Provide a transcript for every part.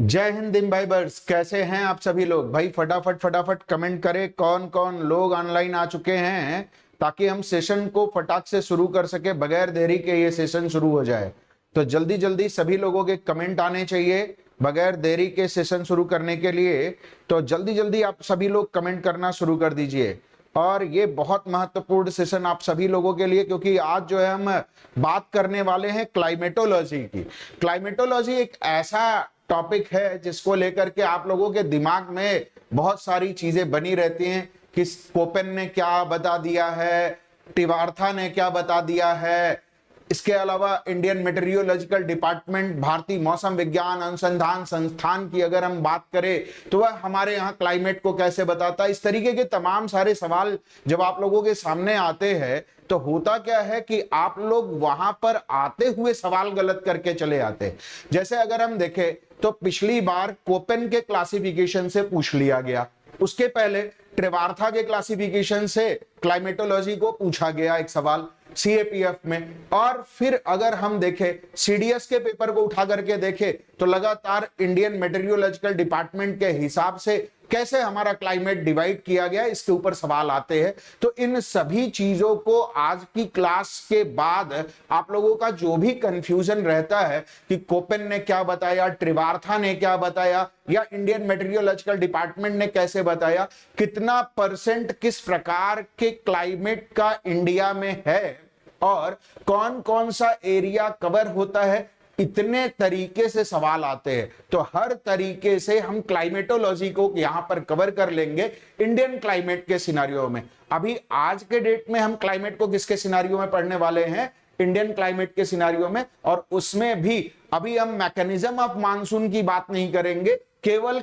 जय हिंद इम्बाइबर्स, कैसे हैं आप सभी लोग। भाई फटाफट फटाफट कमेंट करें कौन कौन लोग ऑनलाइन आ चुके हैं, ताकि हम सेशन को फटाक से शुरू कर सके, बगैर देरी के ये सेशन शुरू हो जाए। तो जल्दी जल्दी सभी लोगों के कमेंट आने चाहिए बगैर देरी के सेशन शुरू करने के लिए। तो जल्दी जल्दी आप सभी लोग कमेंट करना शुरू कर दीजिए। और ये बहुत महत्वपूर्ण सेशन आप सभी लोगों के लिए, क्योंकि आज जो है हम बात करने वाले हैं क्लाइमेटोलॉजी की। क्लाइमेटोलॉजी एक ऐसा टॉपिक है जिसको लेकर के आप लोगों के दिमाग में बहुत सारी चीजें बनी रहती हैं कि कोपेन ने क्या बता दिया है, टिवार्था ने क्या बता दिया है। इसके अलावा इंडियन मेटेरियोलॉजिकल डिपार्टमेंट, भारतीय मौसम विज्ञान अनुसंधान संस्थान की अगर हम बात करें तो वह हमारे यहाँ क्लाइमेट को कैसे बताता है। इस तरीके के तमाम सारे सवाल जब आप लोगों के सामने आते हैं तो होता क्या है कि आप लोग वहां पर आते हुए सवाल गलत करके चले आते हैं। जैसे अगर हम देखें तो पिछली बार कोपेन के क्लासिफिकेशन से पूछ लिया गया, उसके पहले ट्रिवार्था के क्लासिफिकेशन से क्लाइमेटोलॉजी को पूछा गया एक सवाल सीएपीएफ में। और फिर अगर हम देखें सीडीएस के पेपर को उठा करके देखें तो लगातार इंडियन मेटेरियोलॉजिकल डिपार्टमेंट के हिसाब से कैसे हमारा क्लाइमेट डिवाइड किया गया, इसके ऊपर सवाल आते हैं। तो इन सभी चीजों को आज की क्लास के बाद आप लोगों का जो भी कंफ्यूजन रहता है कि कोपेन ने क्या बताया, ट्रिवार्था ने क्या बताया, या इंडियन मेटेरियोलॉजिकल डिपार्टमेंट ने कैसे बताया, कितना परसेंट किस प्रकार के क्लाइमेट का इंडिया में है और कौन कौन सा एरिया कवर होता है, इतने तरीके से सवाल आते हैं। तो हर तरीके से हम क्लाइमेटोलॉजी को यहां पर कवर कर लेंगे इंडियन क्लाइमेट के सिनारियो में। अभी आज के डेट में हम क्लाइमेट को किसके सिनारियो में पढ़ने वाले हैं, इंडियन क्लाइमेट के सिनारियो में। और उसमें भी अभी हम मैकेनिज्म ऑफ मानसून की बात नहीं करेंगे, केवल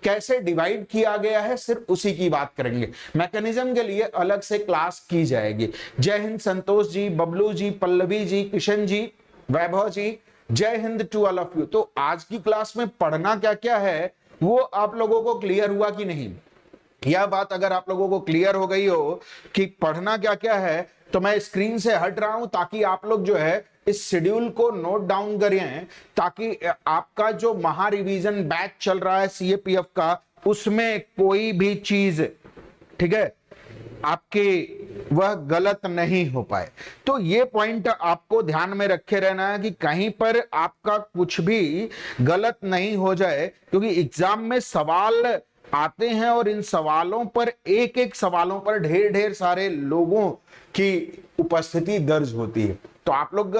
कैसे डिवाइड किया गया है सिर्फ उसी की बात करेंगे। मैकेनिज्म के लिए अलग से क्लास की जाएगी। जय हिंद संतोष जी, बबलू जी, पल्लवी जी, किशन जी, वैभव जी, जय हिंद टू ऑल ऑफ यू। तो आज की क्लास में पढ़ना क्या क्या है वो आप लोगों को क्लियर हुआ कि नहीं? यह बात अगर आप लोगों को क्लियर हो गई हो कि पढ़ना क्या क्या है तो मैं स्क्रीन से हट रहा हूं, ताकि आप लोग जो है इस शेड्यूल को नोट डाउन करें, ताकि आपका जो महा रिवीजन बैच चल रहा है सीएपीएफ का, उसमें कोई भी चीज, ठीक है, आपकी वह गलत नहीं हो पाए। तो ये पॉइंट आपको ध्यान में रखे रहना है कि कहीं पर आपका कुछ भी गलत नहीं हो जाए, क्योंकि एग्जाम में सवाल आते हैं और इन सवालों पर एक एक सवालों पर ढेर ढेर सारे लोगों की उपस्थिति दर्ज होती है। तो आप लोग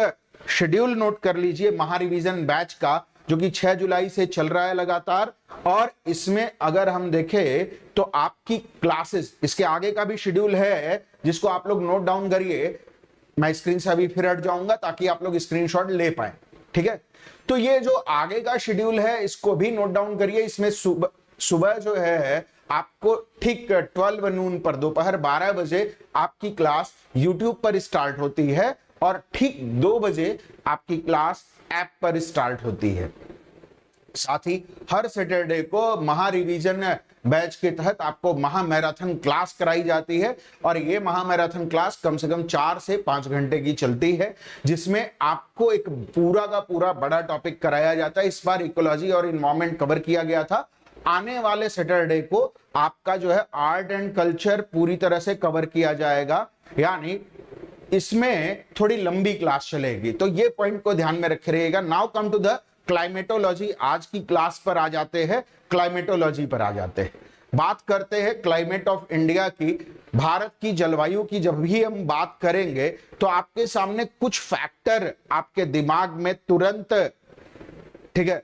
शेड्यूल नोट कर लीजिए महा रिवीजन बैच का, जो कि 6 जुलाई से चल रहा है लगातार। और इसमें अगर हम देखें तो आपकी क्लासेस, इसके आगे का भी शेड्यूल है जिसको आप लोग नोट डाउन करिए। मैं स्क्रीन से अभी फिर हट जाऊंगा ताकि आप लोग स्क्रीनशॉट ले पाए, ठीक है। तो ये जो आगे का शेड्यूल है इसको भी नोट डाउन करिए। इसमें सुबह जो है आपको ठीक 12 नून पर, दोपहर 12 बजे आपकी क्लास यूट्यूब पर स्टार्ट होती है और ठीक 2 बजे आपकी क्लास ऐप पर स्टार्ट होती है। साथ ही हर सैटरडे को महा रिवीजन बैच के तहत आपको महा मैराथन क्लास कराई जाती है। और ये महा मैराथन क्लास कम से कम 4 से 5 घंटे की चलती है, जिसमें आपको एक पूरा का पूरा बड़ा टॉपिक कराया जाता है। इस बार इकोलॉजी और इन्वायरमेंट कवर किया गया था। आने वाले सैटरडे को आपका जो है आर्ट एंड कल्चर पूरी तरह से कवर किया जाएगा, यानी इसमें थोड़ी लंबी क्लास चलेगी। तो ये पॉइंट को ध्यान में रखे रहिएगा। Now come to the climatology. आज की क्लास पर आ जाते हैं, क्लाइमेटोलॉजी पर आ जाते हैं। बात करते हैं क्लाइमेट ऑफ इंडिया की, भारत की जलवायु की। जब भी हम बात करेंगे तो आपके सामने कुछ फैक्टर आपके दिमाग में तुरंत, ठीक है,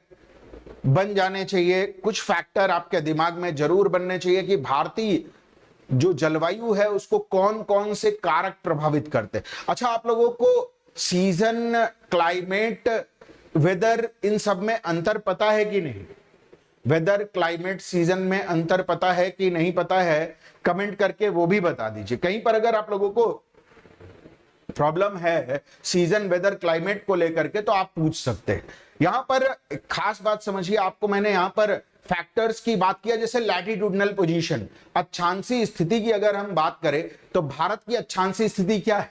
बन जाने चाहिए। कुछ फैक्टर आपके दिमाग में जरूर बनने चाहिए कि भारतीय जो जलवायु है उसको कौन कौन से कारक प्रभावित करते हैं। अच्छा, आप लोगों को सीजन, क्लाइमेट, वेदर, इन सब में अंतर पता है कि नहीं? वेदर, क्लाइमेट, सीजन में अंतर पता है कि नहीं पता है? कमेंट करके वो भी बता दीजिए। कहीं पर अगर आप लोगों को प्रॉब्लम है सीजन, वेदर, क्लाइमेट को लेकर के तो आप पूछ सकते हैं। यहां पर खास बात समझिए, आपको मैंने यहां पर फैक्टर्स की बात किया, जैसे लैटिट्यूडनल पोजीशन, अक्षांशीय स्थिति की अगर हम बात करें तो भारत की अक्षांशीय स्थिति क्या है?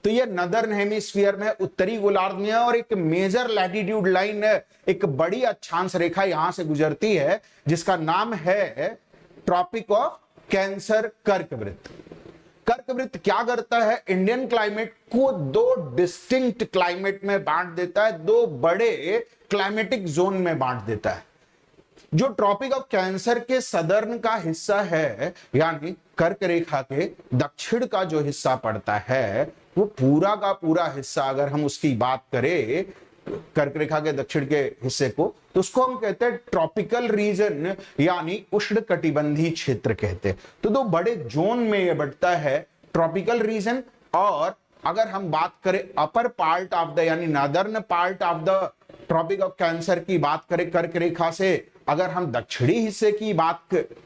तो ये नदर्न हेमिस्फीयर में, उत्तरी गोलार्ध में है, और एक मेजर लैटिट्यूड लाइन, एक बड़ी अक्षांश रेखा यहां से गुजरती है जिसका नाम है ट्रॉपिक ऑफ कैंसर कर्कवृत्त। कर्कवृत्त क्या करता है, इंडियन क्लाइमेट को दो डिस्टिंक्ट क्लाइमेट में बांट देता है, दो बड़े क्लाइमेटिक जोन में बांट देता है। जो ट्रॉपिक ऑफ कैंसर के सदर्न का हिस्सा है, यानी कर्क रेखा के दक्षिण का जो हिस्सा पड़ता है, वो पूरा का पूरा हिस्सा अगर हम उसकी बात करें, कर्क रेखा के दक्षिण के हिस्से को, तो उसको हम कहते हैं ट्रॉपिकल रीजन, यानी उष्णकटिबंधीय क्षेत्र कहते हैं। तो दो बड़े जोन में ये बढ़ता है, ट्रॉपिकल रीजन, और अगर हम बात करें अपर पार्ट ऑफ द, यानी northern part of the tropic of cancer की बात करें कर्क रेखा से, अगर हम दक्षिणी हिस्से की बात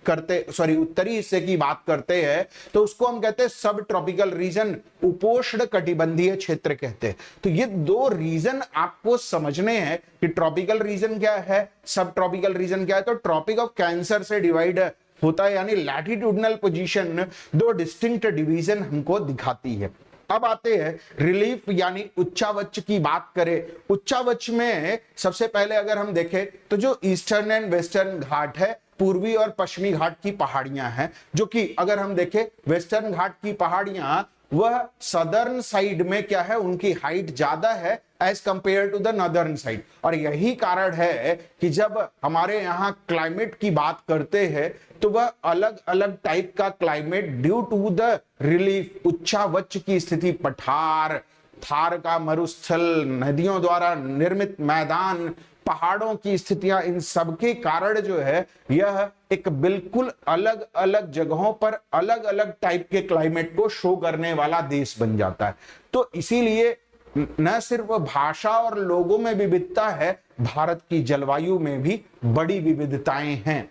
करते, सॉरी उत्तरी हिस्से की बात करते हैं, तो उसको हम कहते हैं सब ट्रॉपिकल रीजन, उपोष्ण कटिबंधीय क्षेत्र कहते हैं। तो ये दो रीजन आपको समझने हैं कि ट्रॉपिकल रीजन क्या है, सब ट्रॉपिकल रीजन क्या है। तो ट्रॉपिक ऑफ कैंसर से डिवाइड होता है, यानी लैटिट्यूडनल पोजीशन दो डिस्टिंक्ट डिवीजन हमको दिखाती है। अब आते हैं रिलीफ यानी उच्चावच की बात करें। उच्चावच में सबसे पहले अगर हम देखें तो जो ईस्टर्न एंड वेस्टर्न घाट है, पूर्वी और पश्चिमी घाट की पहाड़ियां हैं, जो कि अगर हम देखें वेस्टर्न घाट की पहाड़ियां वह सदर्न साइड में क्या है, उनकी हाइट ज्यादा है as compare to the northern side. और यही कारण है कि जब हमारे यहाँ क्लाइमेट की बात करते हैं तो वह अलग अलग टाइप का climate due to the relief, उच्चावच की स्थिति, पठार, थार का मरुस्थल, नदियों द्वारा निर्मित मैदान, पहाड़ों की स्थितियां, इन सब के कारण जो है यह एक बिल्कुल अलग अलग जगहों पर अलग अलग टाइप के क्लाइमेट को शो करने वाला देश बन जाता है। तो इसीलिए न सिर्फ भाषा और लोगों में विविधता है, भारत की जलवायु में भी बड़ी विविधताएं हैं।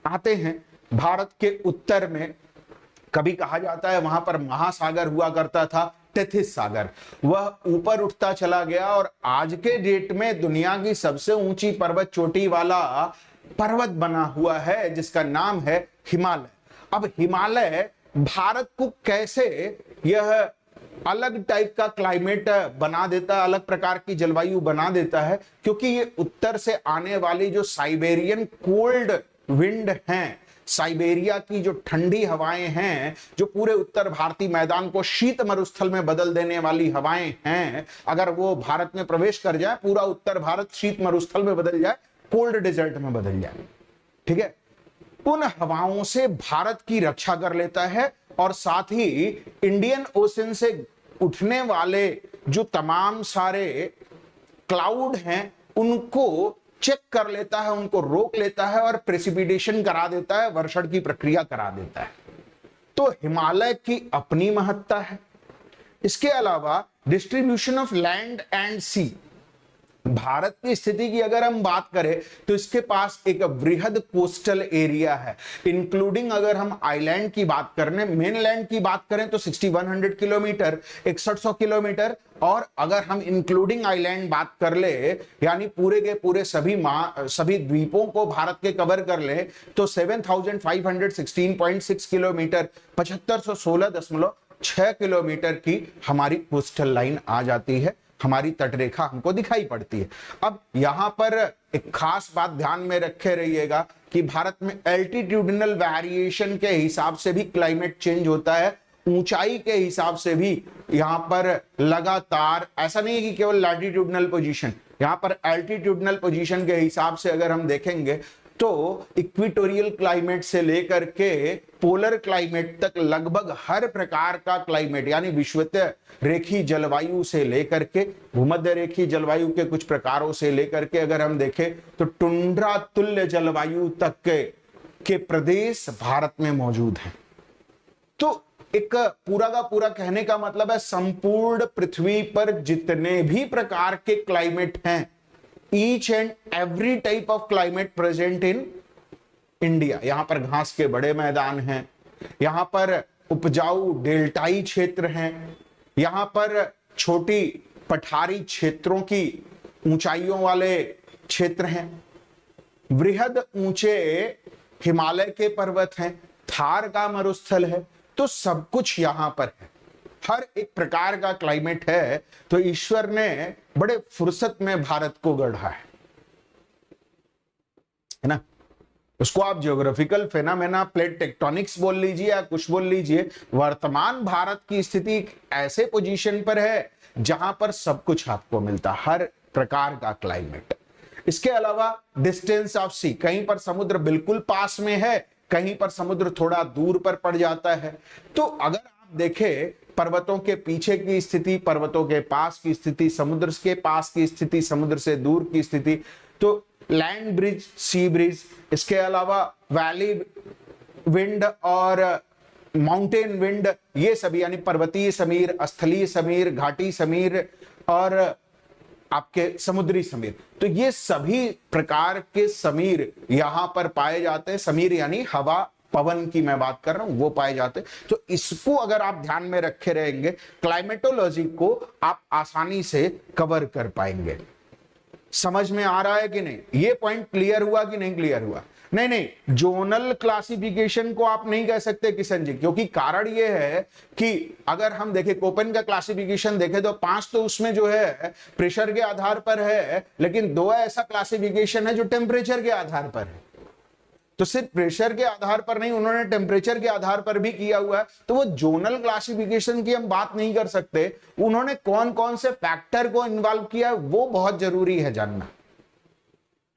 आते हैं भारत के उत्तर में, कभी कहा जाता है वहां पर महासागर हुआ करता था, टेथिस सागर, वह ऊपर उठता चला गया और आज के डेट में दुनिया की सबसे ऊंची पर्वत चोटी वाला पर्वत बना हुआ है जिसका नाम है हिमालय। अब हिमालय भारत को कैसे यह अलग टाइप का क्लाइमेट बना देता है, अलग प्रकार की जलवायु बना देता है, क्योंकि ये उत्तर से आने वाली जो साइबेरियन कोल्ड विंड हैं, साइबेरिया की जो ठंडी हवाएं हैं, जो पूरे उत्तर भारतीय मैदान को शीत मरुस्थल में बदल देने वाली हवाएं हैं, अगर वो भारत में प्रवेश कर जाए, पूरा उत्तर भारत शीत मरुस्थल में बदल जाए, कोल्ड डेजर्ट में बदल जाए, ठीक है, उन हवाओं से भारत की रक्षा कर लेता है। और साथ ही इंडियन ओशन से उठने वाले जो तमाम सारे क्लाउड हैं उनको चेक कर लेता है, उनको रोक लेता है और प्रेसिपिटेशन करा देता है, वर्षण की प्रक्रिया करा देता है। तो हिमालय की अपनी महत्ता है। इसके अलावा डिस्ट्रीब्यूशन ऑफ लैंड एंड सी, भारत की स्थिति की अगर हम बात करें तो इसके पास एक वृहद कोस्टल एरिया है, इंक्लूडिंग अगर हम आइलैंड की बात करें, मेनलैंड की बात करें तो 6100 किलोमीटर, 6100 किलोमीटर, और अगर हम इंक्लूडिंग आइलैंड बात कर ले, यानी पूरे के पूरे सभी द्वीपों को भारत के कवर कर ले, तो 7516.6 किलोमीटर, 7516.6 किलोमीटर की हमारी कोस्टल लाइन आ जाती है, हमारी तटरेखा हमको दिखाई पड़ती है। अब यहां पर एक खास बात ध्यान में रखे रहिएगा कि भारत में एल्टीट्यूडनल वेरिएशन के हिसाब से भी क्लाइमेट चेंज होता है, ऊंचाई के हिसाब से भी यहां पर लगातार, ऐसा नहीं है कि केवल लैटिट्यूडनल पोजीशन, यहां पर एल्टीट्यूडनल पोजीशन के हिसाब से अगर हम देखेंगे तो इक्वेटोरियल क्लाइमेट से लेकर के पोलर क्लाइमेट तक लगभग हर प्रकार का क्लाइमेट, यानी विषुवतीय रेखीय जलवायु से लेकर के भूमध्य रेखीय जलवायु के कुछ प्रकारों से लेकर के अगर हम देखें तो टुंड्रा तुल्य जलवायु तक के प्रदेश भारत में मौजूद हैं। तो एक पूरा का पूरा कहने का मतलब है संपूर्ण पृथ्वी पर जितने भी प्रकार के क्लाइमेट हैं, each and every type of climate present in India, यहां पर घास के बड़े मैदान हैं, यहां पर उपजाऊ डेल्टाई क्षेत्र हैं, यहां पर छोटी पठारी क्षेत्रों की ऊंचाइयों वाले क्षेत्र हैं, वृहद ऊंचे हिमालय के पर्वत हैं, थार का मरुस्थल है, तो सब कुछ यहां पर है। हर एक प्रकार का क्लाइमेट है। तो ईश्वर ने बड़े फुर्सत में भारत को गढ़ा है ना। उसको आप ज्योग्राफिकल फेनामेना, प्लेट टेक्टोनिक्स बोल लीजिए या कुछ बोल लीजिए, वर्तमान भारत की स्थिति ऐसे पोजीशन पर है जहां पर सब कुछ आपको मिलता, हर प्रकार का क्लाइमेट। इसके अलावा डिस्टेंस ऑफ सी, कहीं पर समुद्र बिल्कुल पास में है, कहीं पर समुद्र थोड़ा दूर पर पड़ जाता है। तो अगर आप देखें पर्वतों के पीछे की स्थिति, पर्वतों के पास की स्थिति, समुद्र के पास की स्थिति, समुद्र से दूर की स्थिति, तो लैंड ब्रिज, सी ब्रिज, इसके अलावा वैली विंड और माउंटेन विंड, ये सभी यानी पर्वतीय समीर, स्थलीय समीर, घाटी समीर और आपके समुद्री समीर, तो ये सभी प्रकार के समीर यहां पर पाए जाते हैं। समीर यानी हवा, पवन की मैं बात कर रहा हूं, वो पाए जाते। तो इसको अगर आप ध्यान में रखे रहेंगे, क्लाइमेटोलॉजी को आप आसानी से कवर कर पाएंगे। समझ में आ रहा है कि नहीं? ये पॉइंट क्लियर हुआ कि नहीं क्लियर हुआ? नहीं नहीं, जोनल क्लासिफिकेशन को आप नहीं कह सकते किशन जी, क्योंकि कारण ये है कि अगर हम देखें कोपेन का क्लासिफिकेशन देखें तो 5 तो उसमें जो है प्रेशर के आधार पर है, लेकिन 2 ऐसा क्लासिफिकेशन है जो टेम्परेचर के आधार पर है। तो सिर्फ प्रेशर के आधार पर नहीं, उन्होंने टेम्परेचर के आधार पर भी किया हुआ है। तो वो जोनल क्लासिफिकेशन की हम बात नहीं कर सकते। उन्होंने कौन कौन से फैक्टर को इन्वॉल्व किया है वो बहुत जरूरी है जानना।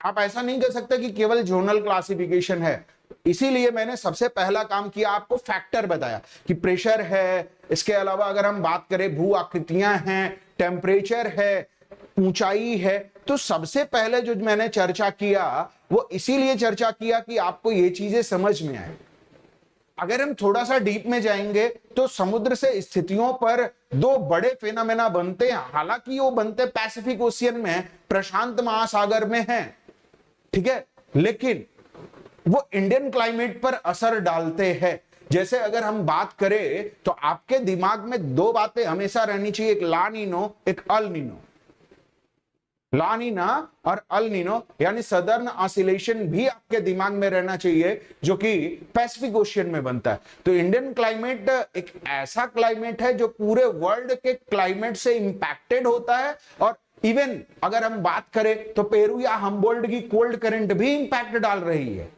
आप ऐसा नहीं कर सकते कि केवल जोनल क्लासिफिकेशन है। इसीलिए मैंने सबसे पहला काम किया, आपको फैक्टर बताया कि प्रेशर है, इसके अलावा अगर हम बात करें भू आकृतियां हैं, टेम्परेचर है, ऊंचाई है। तो सबसे पहले जो मैंने चर्चा किया वो इसीलिए चर्चा किया कि आपको ये चीजें समझ में आए। अगर हम थोड़ा सा डीप में जाएंगे तो समुद्र से स्थितियों पर 2 बड़े फेनोमेना बनते हैं, हालांकि वो बनते पैसिफिक ओशियन में, प्रशांत महासागर में हैं, ठीक है, लेकिन वो इंडियन क्लाइमेट पर असर डालते हैं। जैसे अगर हम बात करें तो आपके दिमाग में 2 बातें हमेशा रहनी चाहिए, एक ला नीनो, एक अल नीनो। ला नीना और अल नीनो यानी सदर्न ऑसिलेशन भी आपके दिमाग में रहना चाहिए, जो कि पैसिफिक ओशियन में बनता है। तो इंडियन क्लाइमेट एक ऐसा क्लाइमेट है जो पूरे वर्ल्ड के क्लाइमेट से इंपैक्टेड होता है। और इवन अगर हम बात करें तो पेरू या हम्बोल्ट की कोल्ड करंट भी इंपैक्ट डाल रही है।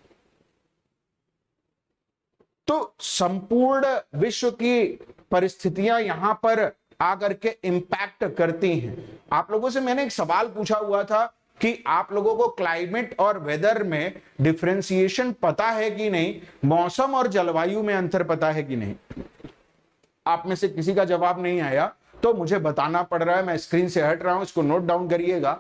तो संपूर्ण विश्व की परिस्थितियां यहां पर आकर के इंपैक्ट करती हैं। आप लोगों से मैंने एक सवाल पूछा हुआ था कि आप लोगों को क्लाइमेट और वेदर में डिफरेंशिएशन पता है कि नहीं, मौसम और जलवायु में अंतर पता है कि नहीं। आप में से किसी का जवाब नहीं आया तो मुझे बताना पड़ रहा है, मैं स्क्रीन से हट रहा हूं, इसको नोट डाउन करिएगा।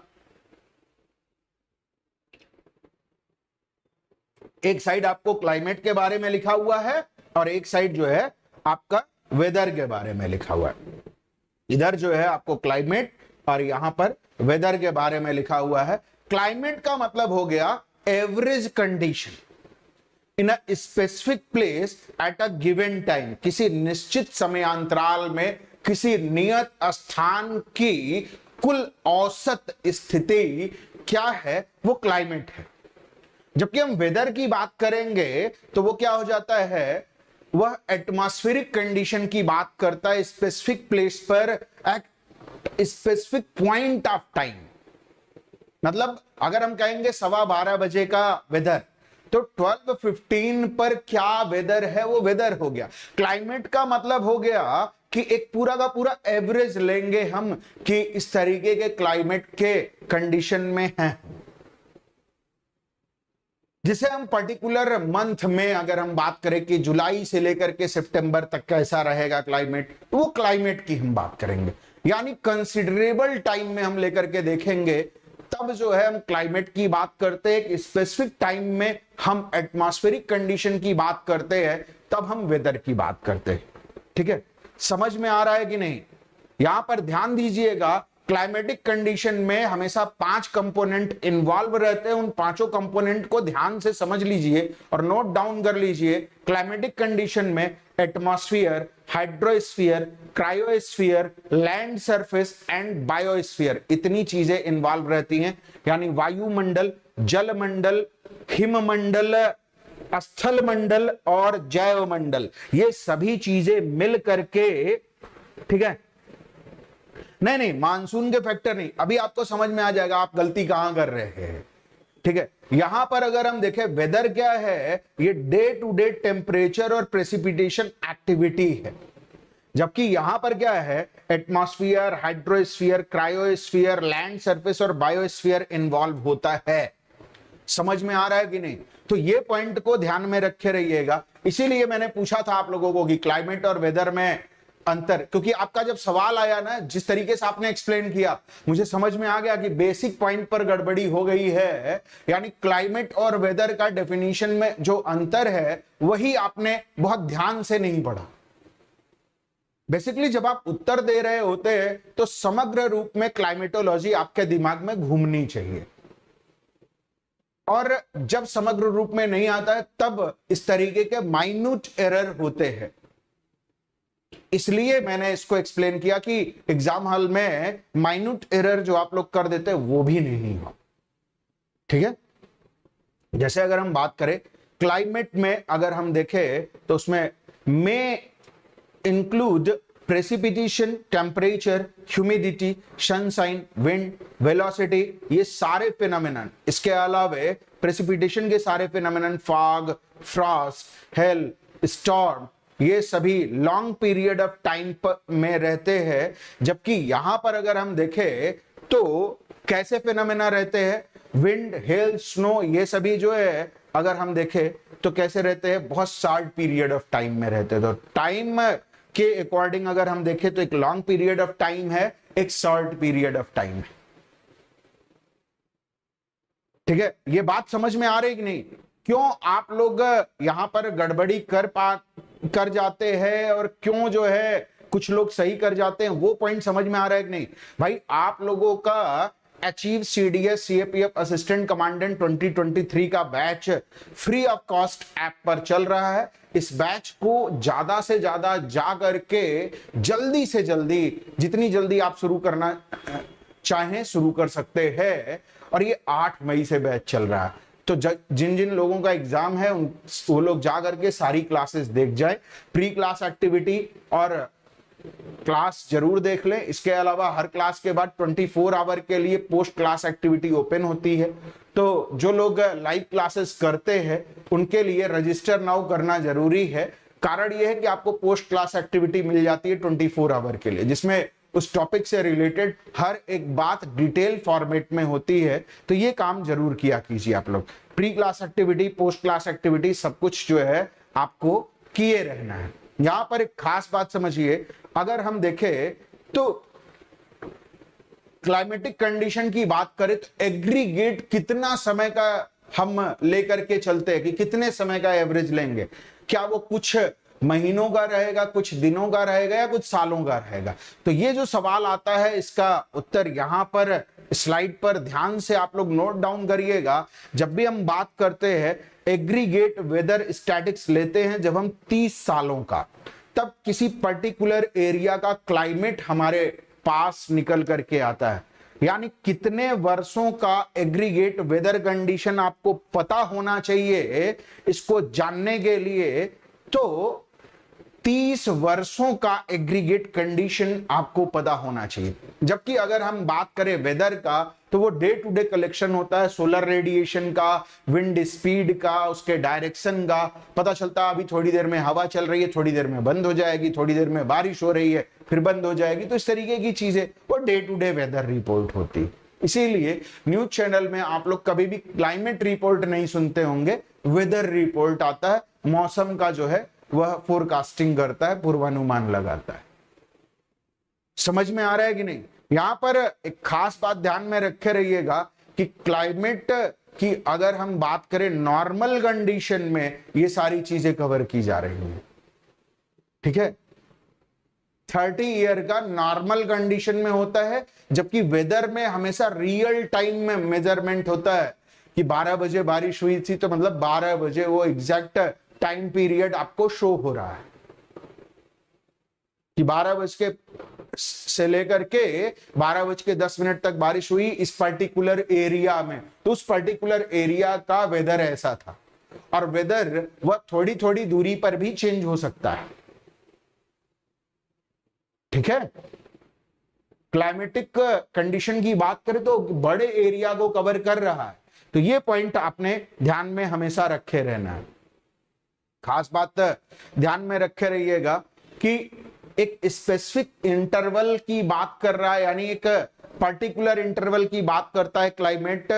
एक साइड आपको क्लाइमेट के बारे में लिखा हुआ है और एक साइड जो है आपका वेदर के बारे में लिखा हुआ है। इधर जो है आपको क्लाइमेट और यहां पर वेदर के बारे में लिखा हुआ है। क्लाइमेट का मतलब हो गया average condition in a specific place at a given time, किसी निश्चित समयांतराल में किसी नियत स्थान की कुल औसत स्थिति क्या है, वो क्लाइमेट है। जबकि हम वेदर की बात करेंगे तो वो क्या हो जाता है, वह एटमॉस्फेरिक कंडीशन की बात करता है स्पेसिफिक प्लेस पर at specific point of time. मतलब अगर हम कहेंगे 12:15 बजे का वेदर, तो 12:15 पर क्या वेदर है वो वेदर हो गया। क्लाइमेट का मतलब हो गया कि एक पूरा का पूरा एवरेज लेंगे हम कि इस तरीके के क्लाइमेट के कंडीशन में हैं, जिसे हम पर्टिकुलर मंथ में अगर हम बात करें कि जुलाई से लेकर के सितंबर तक कैसा रहेगा क्लाइमेट, तो वो क्लाइमेट की हम बात करेंगे। यानी कंसिडरेबल टाइम में हम लेकर के देखेंगे, तब जो है हम क्लाइमेट की बात करते हैं। एक स्पेसिफिक टाइम में हम एटमॉस्फेरिक कंडीशन की बात करते हैं, तब हम वेदर की बात करते हैं। ठीक है, समझ में आ रहा है कि नहीं? यहां पर ध्यान दीजिएगा, क्लाइमेटिक कंडीशन में हमेशा 5 कंपोनेंट इन्वॉल्व रहते हैं। उन 5 कंपोनेंट को ध्यान से समझ लीजिए और नोट डाउन कर लीजिए। क्लाइमेटिक कंडीशन में atmosphere, hydrosphere, cryosphere, land surface and biosphere, इतनी चीजें इन्वॉल्व रहती हैं। यानी वायुमंडल, जलमंडल, हिममंडल, स्थल मंडल और जैव मंडल, ये सभी चीजें मिल करके ठीक है, नहीं नहीं मानसून के फैक्टर नहीं, अभी आपको समझ में आ जाएगा आप गलती कहां कर रहे हैं। ठीक है, यहां पर अगर हम देखें वेदर क्या है, ये डे टू डे टेम्परेचर और प्रेसिपिटेशन एक्टिविटी है, जबकि यहां पर क्या है atmosphere, hydrosphere, cryosphere, land surface और बायोस्फीयर इन्वॉल्व होता है। समझ में आ रहा है कि नहीं? तो ये पॉइंट को ध्यान में रखे रहिएगा। इसीलिए मैंने पूछा था आप लोगों को कि क्लाइमेट और वेदर में अंतर, क्योंकि आपका जब सवाल आया ना, जिस तरीके से आपने एक्सप्लेन किया, मुझे समझ में आ गया कि बेसिक पॉइंट पर गड़बड़ी हो गई है। यानी क्लाइमेट और वेदर का डेफिनेशन में जो अंतर है वही आपने बहुत ध्यान से नहीं पढ़ा। बेसिकली जब आप उत्तर दे रहे होते हैं तो समग्र रूप में क्लाइमेटोलॉजी आपके दिमाग में घूमनी चाहिए, और जब समग्र रूप में नहीं आता है तब इस तरीके के माइन्यूट एरर होते हैं। इसलिए मैंने इसको एक्सप्लेन किया कि एग्जाम हॉल में माइन्यूट एरर जो आप लोग कर देते हैं वो भी नहीं हो। ठीक है, जैसे अगर हम बात करें क्लाइमेट में, अगर हम देखें तो उसमें में include precipitation, temperature, humidity, sunshine, wind, velocity, ये सारे फिनोमेनन। इसके अलावा प्रेसिपिटेशन के सारे phenomenon, fog, Frost, hello, storm, ये सभी लॉन्ग पीरियड ऑफ टाइम में रहते हैं। जबकि यहां पर अगर हम देखें तो कैसे फिनोमेना रहते हैं, विंड, हेल, स्नो, ये सभी जो है अगर हम देखें तो कैसे रहते हैं, बहुत शॉर्ट पीरियड ऑफ टाइम में रहते हैं। तो टाइम के अकॉर्डिंग अगर हम देखें तो एक लॉन्ग पीरियड ऑफ टाइम है, एक शॉर्ट पीरियड ऑफ टाइम है। ठीक है, ये बात समझ में आ रही कि नहीं? क्यों आप लोग यहां पर गड़बड़ी कर जाते हैं और क्यों जो है कुछ लोग सही कर जाते हैं, वो पॉइंट समझ में आ रहा है कि नहीं? भाई आप लोगों का achieve CDS CAPF assistant commandant 2023 का batch free of cost app पर चल रहा है। इस बैच को ज्यादा से ज्यादा जा करके जल्दी से जल्दी, जितनी जल्दी आप शुरू करना चाहें शुरू कर सकते हैं। और ये 8 मई से बैच चल रहा है, तो जिन जिन लोगों का एग्जाम है वो लोग जा करके सारी क्लासेस देख जाए, प्री क्लास एक्टिविटी और क्लास जरूर देख लें। इसके अलावा हर क्लास के बाद 24 आवर के लिए पोस्ट क्लास एक्टिविटी ओपन होती है। तो जो लोग लाइव क्लासेस करते हैं उनके लिए रजिस्टर नाउ करना जरूरी है। कारण यह है कि आपको पोस्ट क्लास एक्टिविटी मिल जाती है 24 आवर के लिए, जिसमें उस टॉपिक से रिलेटेड हर एक बात डिटेल फॉर्मेट में होती है। तो ये काम जरूर किया कीजिए आप लोग। Pre class activity, post class activity, सब कुछ जो है आपको किए रहना है। यहां पर एक खास बात समझिए, अगर हम देखें तो क्लाइमेटिक कंडीशन की बात करें तो एग्रीगेट कितना समय का हम लेकर के चलते हैं, कि कितने समय का एवरेज लेंगे? क्या वो कुछ महीनों का रहेगा, कुछ दिनों का रहेगा, या कुछ सालों का रहेगा? तो ये जो सवाल आता है इसका उत्तर यहां पर स्लाइड पर ध्यान से आप लोग नोट डाउन करिएगा। जब भी हम बात करते हैं एग्रीगेट वेदर स्टैटिक्स लेते हैं जब हम 30 सालों का, तब किसी पर्टिकुलर एरिया का क्लाइमेट हमारे पास निकल करके आता है। यानी कितने वर्षों का एग्रीगेट वेदर कंडीशन आपको पता होना चाहिए इसको जानने के लिए, तो 30 वर्षों का एग्रीगेट कंडीशन आपको पता होना चाहिए। जबकि अगर हम बात करें वेदर का तो वो डे टू डे कलेक्शन होता है, सोलर रेडिएशन का, विंड स्पीड का, उसके डायरेक्शन का पता चलता है। अभी थोड़ी देर में हवा चल रही है, थोड़ी देर में बंद हो जाएगी, थोड़ी देर में बारिश हो रही है, फिर बंद हो जाएगी। तो इस तरीके की चीजें वो day to day weather report होती है। इसीलिए न्यूज चैनल में आप लोग कभी भी क्लाइमेट रिपोर्ट नहीं सुनते होंगे, वेदर रिपोर्ट आता है। मौसम का जो है वह फोरकास्टिंग करता है, पूर्वानुमान लगाता है। समझ में आ रहा है कि नहीं? यहां पर एक खास बात ध्यान में रखे रहिएगा कि क्लाइमेट की अगर हम बात करें नॉर्मल कंडीशन में ये सारी चीजें कवर की जा रही हैं। ठीक है, 30 ईयर का नॉर्मल कंडीशन में होता है, जबकि वेदर में हमेशा रियल टाइम में मेजरमेंट होता है कि 12 बजे बारिश हुई थी तो मतलब 12 बजे वो एग्जैक्ट टाइम पीरियड आपको शो हो रहा है कि 12 बज के से लेकर के 12:10 तक बारिश हुई इस पर्टिकुलर एरिया में। तो उस पर्टिकुलर एरिया का वेदर ऐसा था, और वेदर वह थोड़ी थोड़ी दूरी पर भी चेंज हो सकता है। ठीक है, क्लाइमेटिक कंडीशन की बात करें तो बड़े एरिया को कवर कर रहा है। तो ये पॉइंट आपने ध्यान में हमेशा रखे रहना है। खास बात ध्यान में रखे रहिएगा कि एक स्पेसिफिक इंटरवल की बात कर रहा है, यानी एक पर्टिकुलर इंटरवल की बात करता है क्लाइमेट,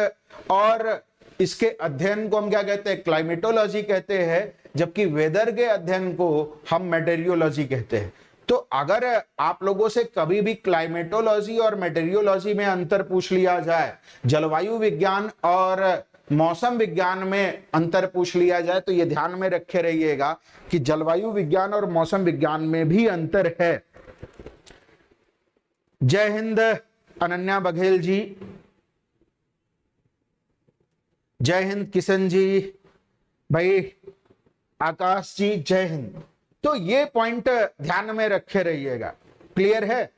और इसके अध्ययन को हम क्या कहते हैं, क्लाइमेटोलॉजी कहते हैं, जबकि वेदर के अध्ययन को हम मेटेरियोलॉजी कहते हैं। तो अगर आप लोगों से कभी भी क्लाइमेटोलॉजी और मेटेरियोलॉजी में अंतर पूछ लिया जाए, जलवायु विज्ञान और मौसम विज्ञान में अंतर पूछ लिया जाए, तो ये ध्यान में रखे रहिएगा कि जलवायु विज्ञान और मौसम विज्ञान में भी अंतर है। जय हिंद अनन्या बघेल जी, जय हिंद किशन जी, भाई आकाश जी जय हिंद। तो ये पॉइंट ध्यान में रखे रहिएगा। क्लियर है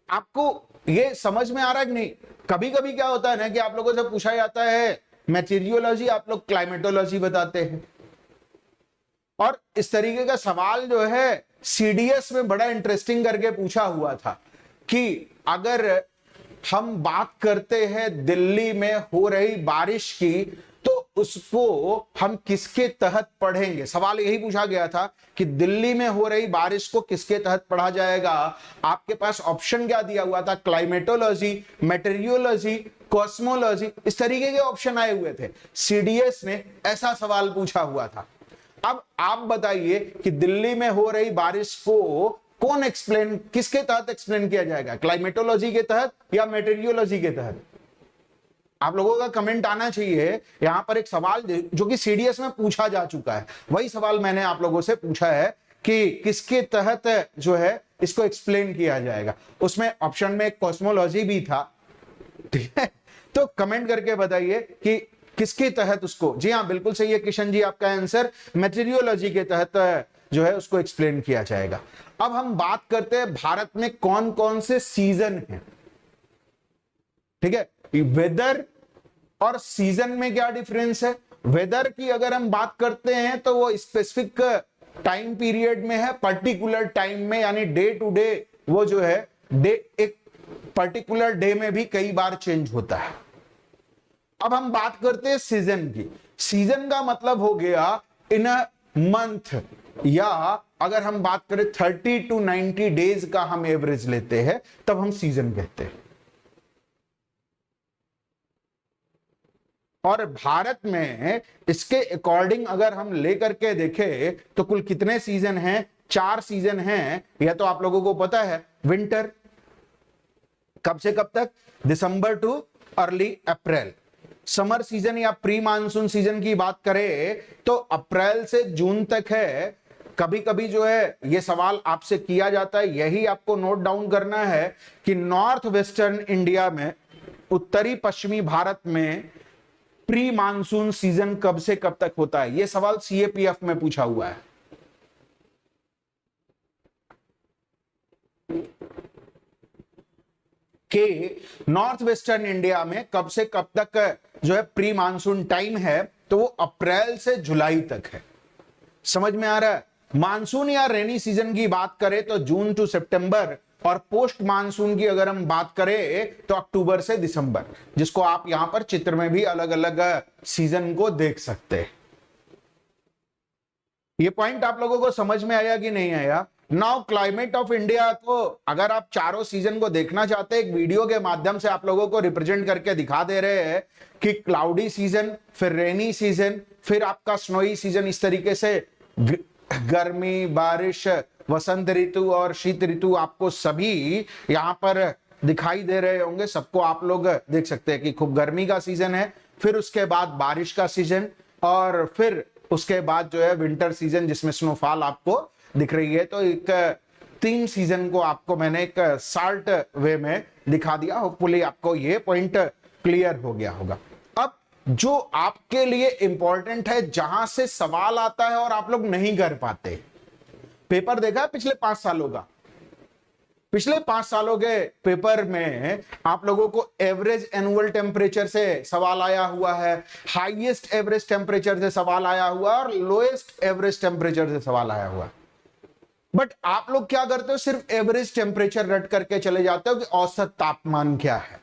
आपको, ये समझ में आ रहा है कि नहीं? कभी कभी क्या होता है ना कि आप लोगों से पूछा जाता है मेटीरियोलॉजी, आप लोग क्लाइमेटोलॉजी बताते हैं, और इस तरीके का सवाल जो है सीडीएस में बड़ा इंटरेस्टिंग करके पूछा हुआ था कि अगर हम बात करते हैं दिल्ली में हो रही बारिश की, तो उसको हम किसके तहत पढ़ेंगे। सवाल यही पूछा गया था कि दिल्ली में हो रही बारिश को किसके तहत पढ़ा जाएगा। आपके पास ऑप्शन क्या दिया हुआ था, क्लाइमेटोलॉजी, मेटेरियोलॉजी, कॉस्मोलॉजी, इस तरीके के ऑप्शन आए हुए थे। सीडीएस ने ऐसा सवाल पूछा हुआ था। अब आप बताइए कि दिल्ली में हो रही बारिश को कौन एक्सप्लेन, किसके तहत एक्सप्लेन किया जाएगा, क्लाइमेटोलॉजी के तहत या मेटेरियोलॉजी के तहत? आप लोगों का कमेंट आना चाहिए। यहां पर एक सवाल जो कि सीडीएस में पूछा जा चुका है, वही सवाल मैंने आप लोगों से पूछा है कि किसके तहत जो है इसको एक्सप्लेन किया जाएगा। उसमें ऑप्शन में एक कॉस्मोलॉजी भी था, ठीक है? तो कमेंट करके बताइए कि किसके तहत उसको। जी हाँ, बिल्कुल सही है किशन जी, आपका आंसर मेटेरियोलॉजी के तहत जो है उसको एक्सप्लेन किया जाएगा। अब हम बात करते हैं भारत में कौन कौन से सीजन हैं। ठीक है, वेदर और सीजन में क्या डिफरेंस है। वेदर की अगर हम बात करते हैं तो वो स्पेसिफिक टाइम पीरियड में है, पर्टिकुलर टाइम में, यानी डे टू डे वो जो है डे, एक पर्टिकुलर डे में भी कई बार चेंज होता है। अब हम बात करते हैं सीजन की। सीजन का मतलब हो गया इन अ मंथ, या अगर हम बात करें 30 to 90 डेज का हम एवरेज लेते हैं तब हम सीजन कहते हैं। और भारत में इसके अकॉर्डिंग अगर हम लेकर के देखें तो कुल कितने सीजन हैं, 4 सीजन हैं। यह तो आप लोगों को पता है। विंटर कब से कब तक, दिसंबर टू अर्ली अप्रैल। समर सीजन या प्री मानसून सीजन की बात करें तो अप्रैल से जून तक है। कभी कभी जो है यह सवाल आपसे किया जाता है, यही आपको नोट डाउन करना है कि नॉर्थ वेस्टर्न इंडिया में, उत्तरी पश्चिमी भारत में प्री मानसून सीजन कब से कब तक होता है। यह सवाल सीएपीएफ में पूछा हुआ है। कि नॉर्थ वेस्टर्न इंडिया में कब से कब तक जो है प्री मानसून टाइम है, तो वो अप्रैल से जुलाई तक है। समझ में आ रहा है। मानसून या रेनी सीजन की बात करें तो जून टू सितंबर, और पोस्ट मानसून की अगर हम बात करें तो अक्टूबर से दिसंबर, जिसको आप यहां पर चित्र में भी अलग अलग सीजन को देख सकते हैं। ये पॉइंट आप लोगों को समझ में आया कि नहीं आया। नाउ क्लाइमेट ऑफ इंडिया, तो अगर आप चारों सीजन को देखना चाहते हैं, एक वीडियो के माध्यम से आप लोगों को रिप्रेजेंट करके दिखा दे रहे हैं कि क्लाउडी सीजन, फिर रेनी सीजन, फिर आपका स्नोई सीजन, इस तरीके से गर्मी, बारिश, वसंत ऋतु और शीत ऋतु आपको सभी यहां पर दिखाई दे रहे होंगे। सबको आप लोग देख सकते हैं कि खूब गर्मी का सीजन है, फिर उसके बाद बारिश का सीजन, और फिर उसके बाद जो है विंटर सीजन जिसमें स्नोफॉल आपको दिख रही है। तो एक 3 सीजन को आपको मैंने एक शार्ट वे में दिखा दिया। होपफुली आपको ये पॉइंट क्लियर हो गया होगा। अब जो आपके लिए इंपॉर्टेंट है, जहां से सवाल आता है और आप लोग नहीं कर पाते, पेपर देखा है पिछले 5 सालों का। पिछले 5 सालों के पेपर में आप लोगों को एवरेज एनुअल टेम्परेचर से सवाल आया हुआ है, हाईएस्ट एवरेज टेम्परेचर से सवाल आया हुआ है, और लोएस्ट एवरेज टेम्परेचर से सवाल आया हुआ है। बट आप लोग क्या करते हो, सिर्फ एवरेज टेम्परेचर रट करके चले जाते हो कि औसत तापमान क्या है।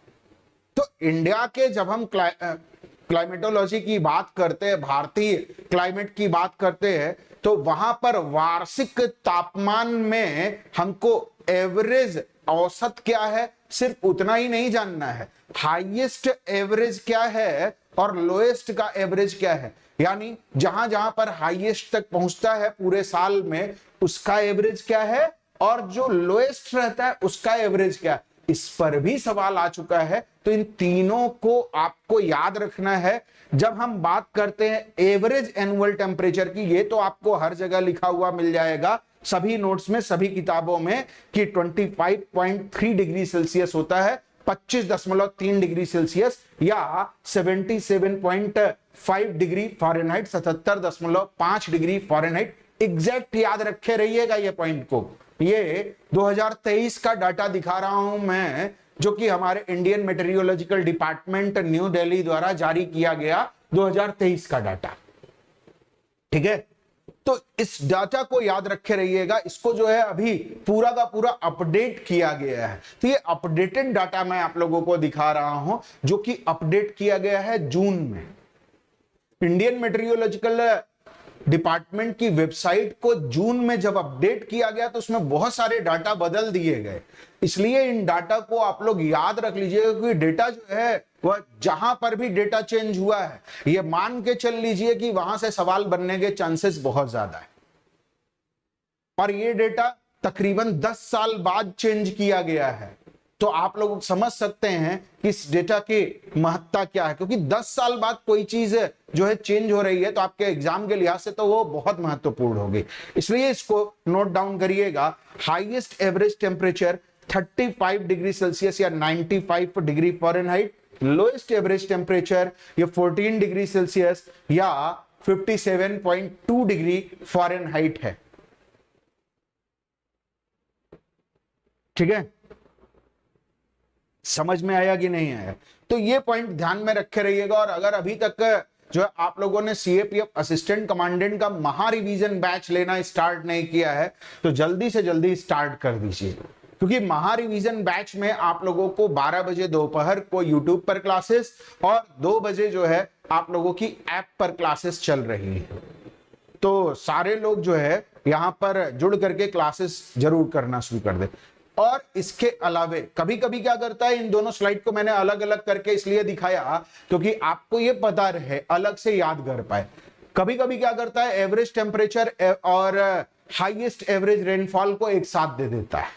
तो इंडिया के जब हम क्लाइमेटोलॉजी की बात करते हैं, भारतीय क्लाइमेट की बात करते हैं, तो वहां पर वार्षिक तापमान में हमको एवरेज औसत क्या है सिर्फ उतना ही नहीं जानना है, हाईएस्ट एवरेज क्या है और लोएस्ट का एवरेज क्या है। यानी जहां जहां पर हाईएस्ट तक पहुंचता है पूरे साल में उसका एवरेज क्या है, और जो लोएस्ट रहता है उसका एवरेज क्या है, इस पर भी सवाल आ चुका है। तो इन तीनों को आपको याद रखना है जब हम बात करते हैं एवरेज एनुअल टेम्परेचर की। ये तो आपको हर जगह लिखा हुआ मिल जाएगा सभी नोट्स में, सभी किताबों में, कि 25.3 डिग्री सेल्सियस होता है, 25.3 डिग्री सेल्सियस, या 77.5 degree Fahrenheit, 77.5 degree Fahrenheit. Exact याद रखे रहिएगा ये पॉइंट को। ये 2023 का डाटा दिखा रहा हूं मैं, जो कि हमारे Indian meteorological department new Delhi द्वारा जारी किया गया 2023 का डाटा। ठीक है, तो इस डाटा को याद रखे रहिएगा। इसको जो है अभी पूरा का पूरा अपडेट किया गया है। तो ये अपडेटेड डाटा मैं आप लोगों को दिखा रहा हूं, जो कि अपडेट किया गया है जून में। इंडियन मेटेरियोलॉजिकल डिपार्टमेंट की वेबसाइट को जून में जब अपडेट किया गया तो उसमें बहुत सारे डाटा बदल दिए गए। इसलिए इन डाटा को आप लोग याद रख लीजिएगा, क्योंकि डेटा जो है वह जहां पर भी डेटा चेंज हुआ है ये मान के चल लीजिए कि वहां से सवाल बनने के चांसेस बहुत ज्यादा है। और ये डेटा तकरीबन 10 साल बाद चेंज किया गया है। तो आप लोग समझ सकते हैं कि इस डेटा की महत्ता क्या है, क्योंकि 10 साल बाद कोई चीज जो है चेंज हो रही है तो आपके एग्जाम के लिहाज से तो वो बहुत महत्वपूर्ण होगी। इसलिए इसको नोट डाउन करिएगा। Highest average temperature 35 degree Celsius या 95 degree Fahrenheit, lowest average temperature ये 14 डिग्री सेल्सियस या 57.2 डिग्री फ़ारेनहाइट है। ठीक है, समझ में आया कि नहीं आया? तो ये पॉइंट ध्यान में रखे रहिएगा। और अगर अभी तक जो है आप लोगों ने सीएपीएफ असिस्टेंट कमांडेंट का महा रिवीजन बैच लेना स्टार्ट नहीं किया है तो जल्दी से जल्दी स्टार्ट कर दीजिए, क्योंकि महा रिवीजन बैच में आप लोगों को 12 बजे दोपहर को यूट्यूब पर क्लासेस और 2 बजे जो है आप लोगों की ऐप पर क्लासेस चल रही है। तो सारे लोग जो है यहां पर जुड़ करके क्लासेस जरूर करना शुरू कर दे। और इसके अलावे कभी कभी क्या करता है, इन दोनों स्लाइड को मैंने अलग अलग करके इसलिए दिखाया क्योंकि आपको ये पता रहे, अलग से याद कर पाए। कभी कभी क्या करता है, एवरेज टेम्परेचर और हाईएस्ट एवरेज रेनफॉल को एक साथ दे देता है,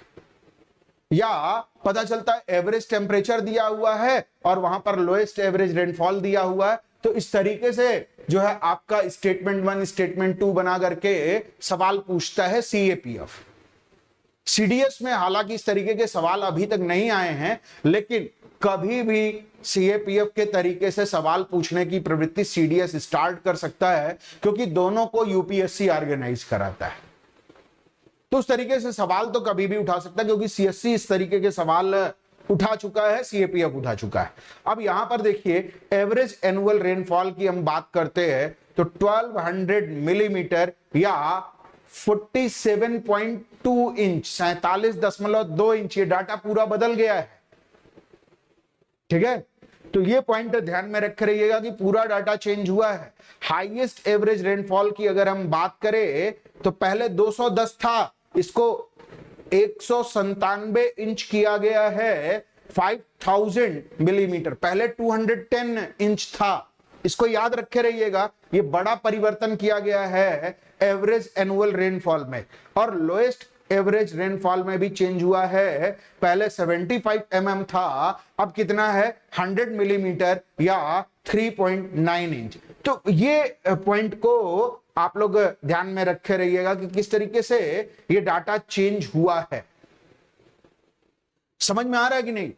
या पता चलता है एवरेज टेम्परेचर दिया हुआ है और वहां पर लोएस्ट एवरेज रेनफॉल दिया हुआ है। तो इस तरीके से जो है आपका स्टेटमेंट 1 स्टेटमेंट 2 बना करके सवाल पूछता है सीएपीएफ। सीडीएस में हालांकि इस तरीके के सवाल अभी तक नहीं आए हैं, लेकिन कभी भी सीएपीएफ के तरीके से सवाल पूछने की प्रवृत्ति सीडीएस स्टार्ट कर सकता है, क्योंकि दोनों को यूपीएससी ऑर्गेनाइज कराता है। तो उस तरीके से सवाल तो कभी भी उठा सकता है, क्योंकि सीएससी इस तरीके के सवाल उठा चुका है, सीएपीएफ उठा चुका है। अब यहां पर देखिए एवरेज एनुअल रेनफॉल की हम बात करते हैं तो 1200 मिलीमीटर या 47.2 इंच, 47.2 इंच, ये डाटा पूरा बदल गया है। ठीक है, तो ये पॉइंट ध्यान में रख रहिएगा कि पूरा डाटा चेंज हुआ है। हाईएस्ट एवरेज रेनफॉल की अगर हम बात करें तो पहले 210 था, इसको 197 इंच किया गया है, 5000 मिलीमीटर। पहले 210 इंच था, इसको याद रखे रहिएगा। ये बड़ा परिवर्तन किया गया है एवरेज एनुअल रेनफॉल में। और लोएस्ट एवरेज रेनफॉल में भी चेंज हुआ है, पहले 75 mm था, अब कितना है 100 मिलीमीटर या 3.9 इंच। तो ये पॉइंट को आप लोग ध्यान में रखे रहिएगा कि किस तरीके से ये डाटा चेंज हुआ है। समझ में आ रहा है कि नहीं?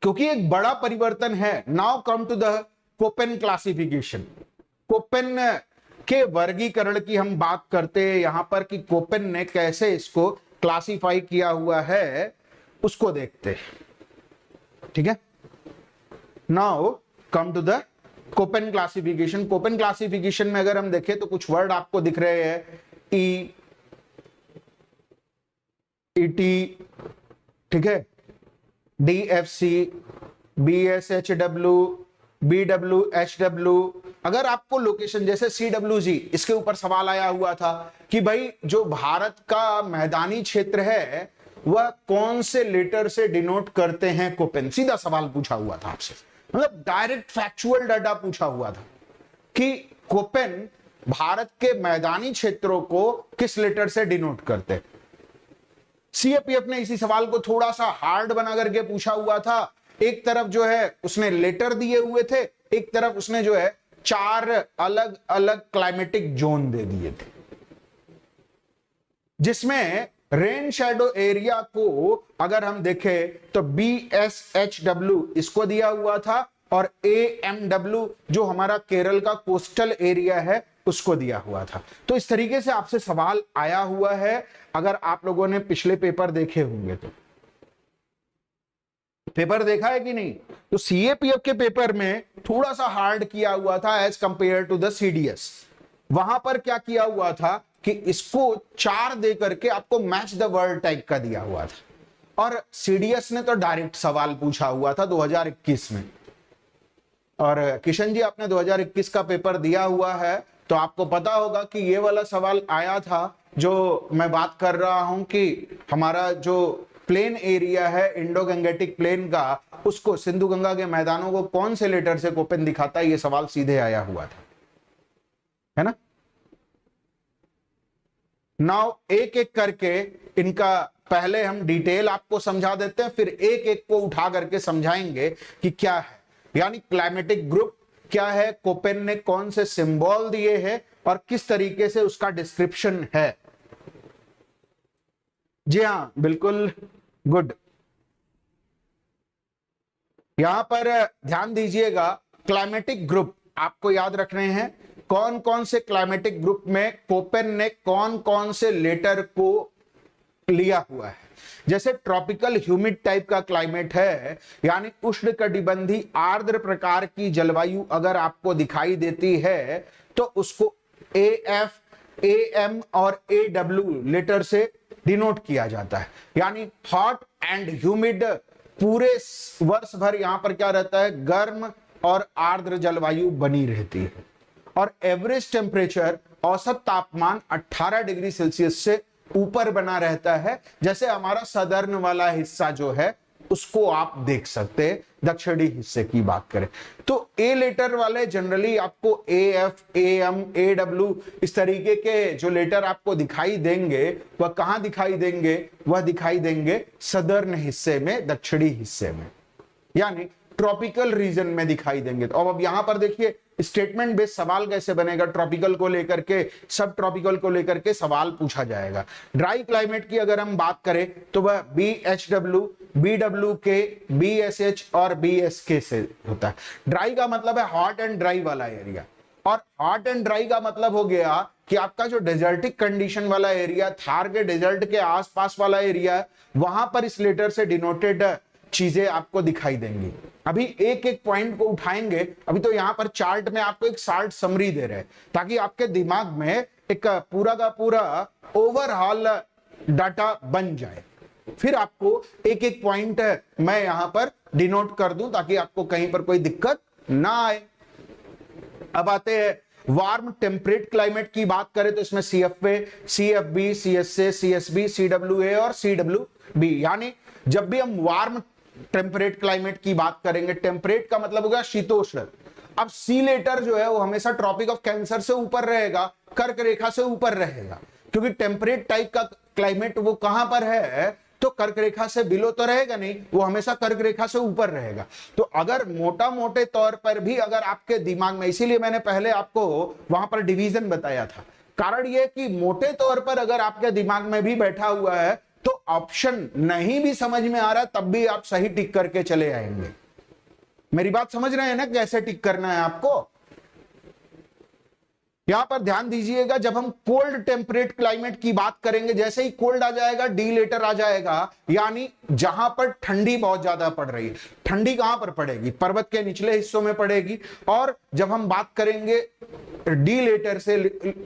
क्योंकि एक बड़ा परिवर्तन है। Now come to the Koppen classification. Koppen के वर्गीकरण की हम बात करते हैं यहां पर कि कोपेन ने कैसे इसको क्लासिफाई किया हुआ है, उसको देखते हैं। ठीक है, now come to the Koppen classification. Koppen classification में अगर हम देखें तो कुछ वर्ड आपको दिख रहे हैं, ई, ईटी, ठीक है, डीएफसी, बीएसएचडब्ल्यू, बीडब्ल्यूएचडब्ल्यू। अगर आपको लोकेशन जैसे सीडब्ल्यूजी, इसके ऊपर सवाल आया हुआ था कि भाई जो भारत का मैदानी क्षेत्र है वह कौन से लेटर से डिनोट करते हैं कोपेन, सीधा सवाल पूछा हुआ था आपसे, मतलब डायरेक्ट फैक्चुअल डाटा पूछा हुआ था कि कोपेन भारत के मैदानी क्षेत्रों को किस लेटर से डिनोट करते हैं। सीएपीएफ ने इसी सवाल को थोड़ा सा हार्ड बना करके पूछा हुआ था। एक तरफ जो है उसने लेटर दिए हुए थे, एक तरफ उसने जो है 4 अलग अलग क्लाइमेटिक जोन दे दिए थे, जिसमें रेन शैडो एरिया को अगर हम देखें तो BSHW इसको दिया हुआ था और AMW जो हमारा केरल का कोस्टल एरिया है उसको दिया हुआ था। तो इस तरीके से आपसे सवाल आया हुआ है। अगर आप लोगों ने पिछले पेपर देखे होंगे तो पेपर देखा है कि नहीं, तो सीएपीएफ के पेपर में थोड़ा सा हार्ड किया हुआ था as compare to the CDS. वहां पर क्या किया हुआ था कि इसको 4 दे करके आपको मैच द वर्ड टाइप का दिया हुआ था, और सीडीएस ने तो डायरेक्ट सवाल पूछा हुआ था 2021 में। और किशन जी आपने 2021 का पेपर दिया हुआ है तो आपको पता होगा कि ये वाला सवाल आया था जो मैं बात कर रहा हूं कि हमारा जो प्लेन एरिया है इंडो गंगेटिक प्लेन का, उसको सिंधु गंगा के मैदानों को कौन से लेटर से कोपेन दिखाता है, ये सवाल सीधे आया हुआ था, है ना। नाउ एक एक करके इनका पहले हम डिटेल आपको समझा देते हैं, फिर एक एक को उठा करके समझाएंगे कि क्या है, यानी क्लाइमेटिक ग्रुप क्या है, कोपेन ने कौन से सिंबल दिए हैं और किस तरीके से उसका डिस्क्रिप्शन है। जी हाँ बिल्कुल, गुड। यहां पर ध्यान दीजिएगा, क्लाइमेटिक ग्रुप आपको याद रखने हैं, कौन कौन से क्लाइमेटिक ग्रुप में कोपेन ने कौन कौन से लेटर को लिया हुआ है। जैसे ट्रॉपिकल ह्यूमिड टाइप का क्लाइमेट है, यानी उष्णकटिबंधीय आर्द्र प्रकार की जलवायु अगर आपको दिखाई देती है तो उसको AF, AM और AW लेटर से डिनोट किया जाता है। यानी हॉट एंड ह्यूमिड, पूरे वर्ष भर यहां पर क्या रहता है, गर्म और आर्द्र जलवायु बनी रहती है, और एवरेज टेम्परेचर औसत तापमान 18 डिग्री सेल्सियस से ऊपर बना रहता है। जैसे हमारा सदर्न वाला हिस्सा जो है उसको आप देख सकते हैं, दक्षिणी हिस्से की बात करें तो ए लेटर वाले जनरली आपको AF, AM, AW इस तरीके के जो लेटर आपको दिखाई देंगे वह कहां दिखाई देंगे, वह दिखाई देंगे सदर्न हिस्से में, दक्षिणी हिस्से में, यानी ट्रॉपिकल रीजन में दिखाई देंगे। तो अब यहां पर देखिए स्टेटमेंट बेस्ड सवाल कैसे बनेगा, ट्रॉपिकल को लेकर के, सब ट्रॉपिकल को लेकर के सवाल पूछा जाएगा। ड्राई क्लाइमेट की अगर हम बात करें तो वह BHW, BWK, BSH और BSK से होता है। ड्राई का मतलब है हॉट एंड ड्राई वाला एरिया, और हॉट एंड ड्राई का मतलब हो गया कि आपका जो डेजर्टिक कंडीशन वाला एरिया, थार के डेजर्ट के आसपास वाला एरिया, वहां पर इस लेटर से डिनोटेड चीजें आपको दिखाई देंगी। अभी एक एक पॉइंट को उठाएंगे, अभी तो यहां पर चार्ट में आपको एक शॉर्ट समरी दे रहे हैं ताकि आपके दिमाग में एक पूरा का पूरा ओवरऑल डाटा बन जाए। फिर आपको एक एक पॉइंट मैं यहां पर डिनोट कर दूं ताकि आपको कहीं पर कोई दिक्कत ना आए। अब आते हैं वार्म टेम्परेट क्लाइमेट की बात करें तो इसमें CFA, CFB, CSA, CSB, CWA और CWB, यानी जब भी हम वार्म टेम्परेट क्लाइमेट की बात करेंगे, टेम्परेट का मतलब होगा शीतोष्ण। अब सी लेटर जो है वो हमेशा ट्रॉपिक ऑफ कैंसर से ऊपर रहेगा, कर्क रेखा से ऊपर रहेगा, क्योंकि टेम्परेट टाइप का क्लाइमेट वो कहां पर है, तो कर्क रेखा से बिलो तो रहेगा नहीं, वो हमेशा कर्क रेखा से ऊपर रहेगा। तो अगर मोटा मोटे तौर पर भी अगर आपके दिमाग में, इसीलिए मैंने पहले आपको वहां पर डिवीजन बताया था, कारण यह कि मोटे तौर पर अगर आपके दिमाग में भी बैठा हुआ है तो ऑप्शन नहीं भी समझ में आ रहा तब भी आप सही टिक करके चले आएंगे। मेरी बात समझ रहे हैं ना, कैसे टिक करना है आपको। यहां पर ध्यान दीजिएगा, जब हम कोल्ड टेम्परेट क्लाइमेट की बात करेंगे, जैसे ही कोल्ड आ जाएगा डी लेटर आ जाएगा, यानी जहां पर ठंडी बहुत ज्यादा पड़ रही है। ठंडी कहां पर पड़ेगी? पर्वत के निचले हिस्सों में पड़ेगी। और जब हम बात करेंगे डी लेटर से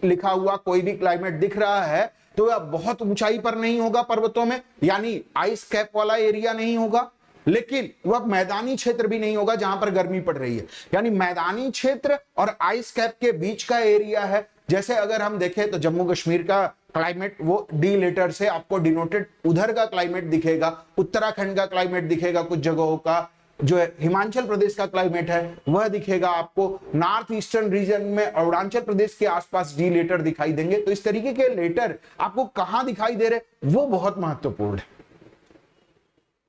लिखा हुआ कोई भी क्लाइमेट दिख रहा है तो वह बहुत ऊंचाई पर नहीं होगा पर्वतों में, यानी आइस कैप वाला एरिया नहीं होगा, लेकिन वह मैदानी क्षेत्र भी नहीं होगा जहां पर गर्मी पड़ रही है, यानी मैदानी क्षेत्र और आइस कैप के बीच का एरिया है। जैसे अगर हम देखें तो जम्मू कश्मीर का क्लाइमेट वो डी लेटर से आपको डिनोटेड उधर का क्लाइमेट दिखेगा, उत्तराखंड का क्लाइमेट दिखेगा, कुछ जगहों का जो है हिमाचल प्रदेश का क्लाइमेट है वह दिखेगा आपको, नॉर्थ ईस्टर्न रीजन में अरुणाचल प्रदेश के आसपास डी लेटर दिखाई देंगे। तो इस तरीके के लेटर आपको कहां दिखाई दे रहे वो बहुत महत्वपूर्ण है।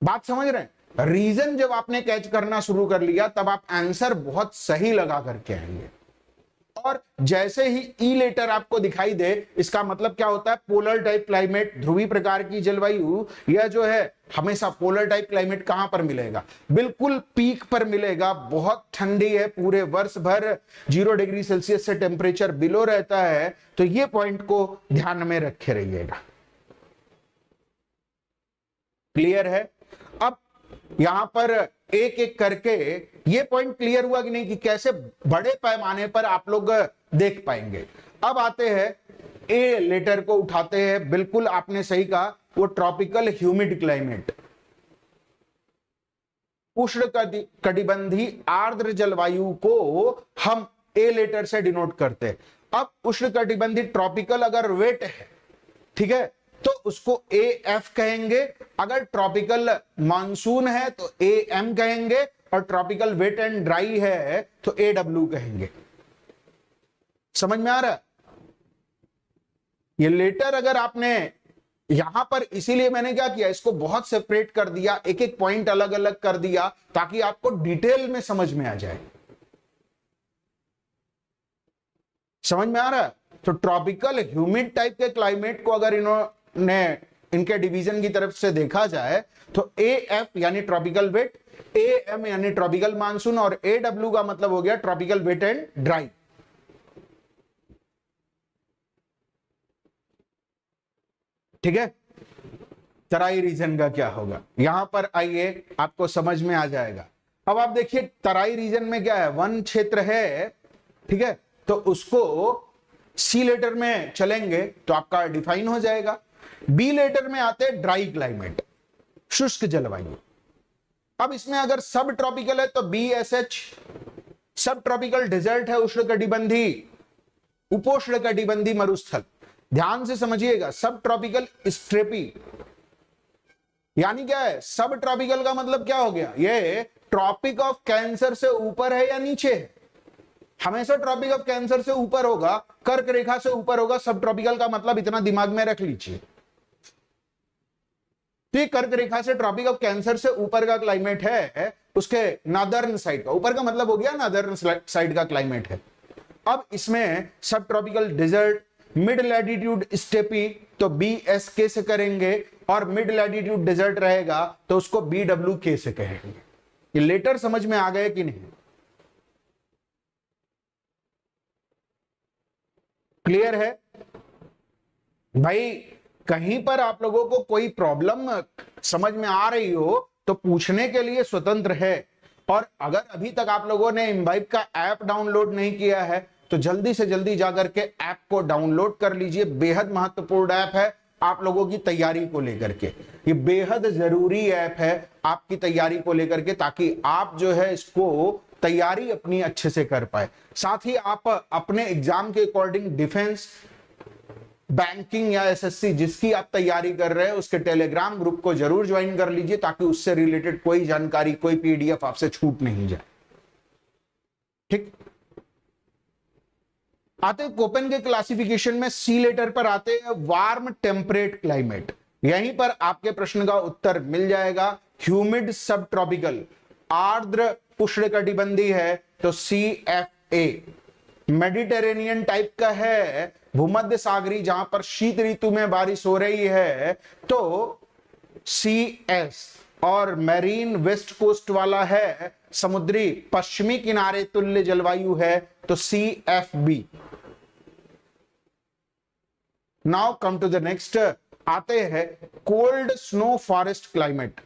बात समझ रहे हैं? रीजन जब आपने कैच करना शुरू कर लिया तब आप आंसर बहुत सही लगा करके आएंगे। और जैसे ही ई लेटर आपको दिखाई दे, इसका मतलब क्या होता है? पोलर टाइप क्लाइमेट, ध्रुवीय प्रकार की जलवायु, यह जो है हमेशा पोलर टाइप क्लाइमेट कहां पर मिलेगा? बिल्कुल पीक पर मिलेगा। बहुत ठंडी है, पूरे वर्ष भर 0 डिग्री सेल्सियस से टेम्परेचर बिलो रहता है। तो ये पॉइंट को ध्यान में रखे रहिएगा। क्लियर है? अब यहां पर एक एक करके ये पॉइंट क्लियर हुआ कि नहीं, कि कैसे बड़े पैमाने पर आप लोग देख पाएंगे। अब आते हैं ए लेटर को उठाते हैं। बिल्कुल आपने सही कहा, वो ट्रॉपिकल ह्यूमिड क्लाइमेट, उष्ण कटिबंधी आर्द्र जलवायु को हम ए लेटर से डिनोट करते हैं। अब उष्ण कटिबंधी ट्रॉपिकल अगर वेट है, ठीक है, तो उसको ए एफ कहेंगे। अगर ट्रॉपिकल मानसून है तो ए एम कहेंगे, और ट्रॉपिकल वेट एंड ड्राई है तो ए डब्ल्यू कहेंगे। समझ में आ रहा है? ये लेटर अगर आपने यहां पर, इसीलिए मैंने क्या किया, इसको बहुत सेपरेट कर दिया, एक एक पॉइंट अलग अलग कर दिया ताकि आपको डिटेल में समझ में आ जाए। समझ में आ रहा है? तो ट्रॉपिकल ह्यूमिड टाइप के क्लाइमेट को अगर इन्होंने इनके डिवीजन की तरफ से देखा जाए तो ए एफ यानी ट्रॉपिकल वेट, ए एम यानी ट्रॉपिकल मानसून, और ए डब्ल्यू का मतलब हो गया ट्रॉपिकल वेट एंड ड्राई। ठीक है? तराई रीजन का क्या होगा, यहां पर आइए आपको समझ में आ जाएगा। अब आप देखिए तराई रीजन में क्या है, वन क्षेत्र है, ठीक है, तो उसको सी लेटर में चलेंगे तो आपका डिफाइन हो जाएगा। बी लेटर में आते हैं ड्राई क्लाइमेट, शुष्क जलवायु। अब इसमें अगर सब ट्रॉपिकल है तो बी एस एच, सब ट्रॉपिकल डेजर्ट है, उष्ण कटिबंधी, उपोष्ण कटिबंधी मरुस्थल। ध्यान से समझिएगा, सब ट्रॉपिकल स्ट्रेपी यानी क्या है? सब ट्रॉपिकल का मतलब क्या हो गया? ये ट्रॉपिक ऑफ कैंसर से ऊपर है या नीचे है? हमेशा ट्रॉपिक ऑफ कैंसर से ऊपर होगा, कर्क रेखा से ऊपर होगा सब ट्रॉपिकल का मतलब, इतना दिमाग में रख लीजिए। तो ये कर्क रेखा से ट्रॉपिक ऑफ कैंसर से ऊपर का क्लाइमेट है, उसके नादर्न साइड का, ऊपर का मतलब हो गया नादर्न साइड का क्लाइमेट है। अब इसमें सब tropical desert, mid latitude steppe तो बी एस के से करेंगे, और मिड लैटिट्यूड डेजर्ट रहेगा तो उसको बी डब्ल्यू के से कहेंगे। ये लेटर समझ में आ गए कि नहीं? क्लियर है भाई? कहीं पर आप लोगों को कोई प्रॉब्लम समझ में आ रही हो तो पूछने के लिए स्वतंत्र है। और अगर अभी तक आप लोगों ने इम्बाइब का ऐप डाउनलोड नहीं किया है तो जल्दी से जल्दी जाकर के ऐप को डाउनलोड कर लीजिए। बेहद महत्वपूर्ण ऐप है आप लोगों की तैयारी को लेकर के, ये बेहद जरूरी ऐप है आपकी तैयारी को लेकर के, ताकि आप जो है इसको तैयारी अपनी अच्छे से कर पाए। साथ ही आप अपने एग्जाम के अकॉर्डिंग डिफेंस, बैंकिंग या एसएससी जिसकी आप तैयारी कर रहे हैं उसके टेलीग्राम ग्रुप को जरूर ज्वाइन कर लीजिए, ताकि उससे रिलेटेड कोई जानकारी, कोई पीडीएफ आपसे छूट नहीं जाए। ठीक, आते कोपेन के क्लासिफिकेशन में सी लेटर पर आते हैं वार्म टेम्परेट क्लाइमेट। यहीं पर आपके प्रश्न का उत्तर मिल जाएगा। ह्यूमिड सब ट्रॉपिकल, आर्द्र उष्णकटिबंधी है तो C F A. Mediterranean type का है, भूमध्य सागरी जहां पर शीत ऋतु में बारिश हो रही है तो सी एस, और मैरीन वेस्ट कोस्ट वाला है, समुद्री पश्चिमी किनारे तुल्य जलवायु है तो C F B. Now come to the next, आते हैं कोल्ड स्नो फॉरेस्ट क्लाइमेट।